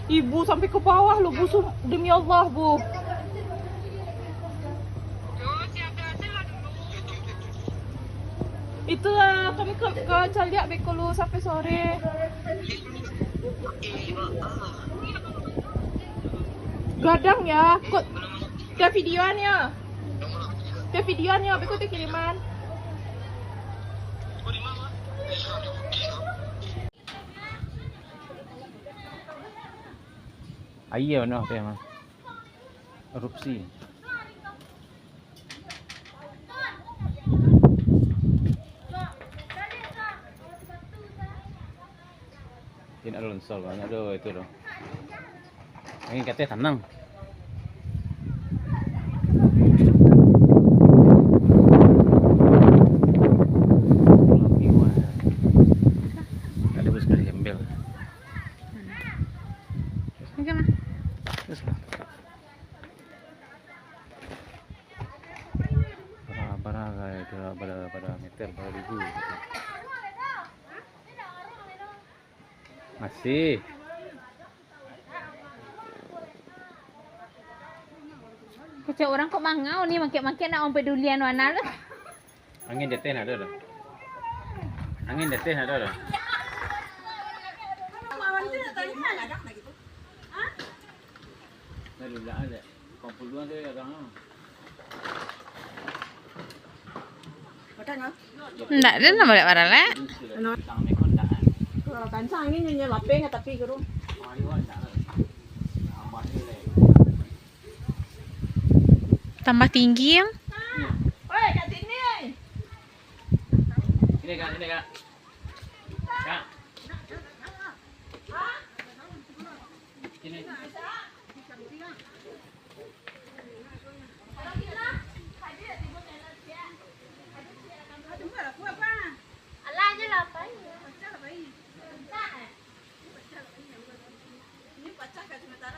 Ibu sampai ke bawah loh, Bu. Demi Allah, Bu. Itulah kami ke Caliak Bekolo sampai sore. Gadang ya, kok ada videonya. Ada videonya, Beko tu kiriman. Air mana apa mah? Erupsi. Ini ada longsor banyak doh itu doh. Ini katanya tenang. Ada bus kali embel. Bagaimana? Terus lah. Pada meter pada ribu. Masih. Kecak orang kok mangau nih makin-makin nak orang pedulian mana lah. Angin deten ada dah. Angin deten ada dah. Dah lulah ada. 40-an tu ada ah. Ndak ada nak balik barang lah. Kalau kancang ini nyonya lapeng tapi gerung. Tambah tinggi yang. Oi, kat sini. Sini Kak, sini Kak. Kak. Sini. Ini pecah kat sementara.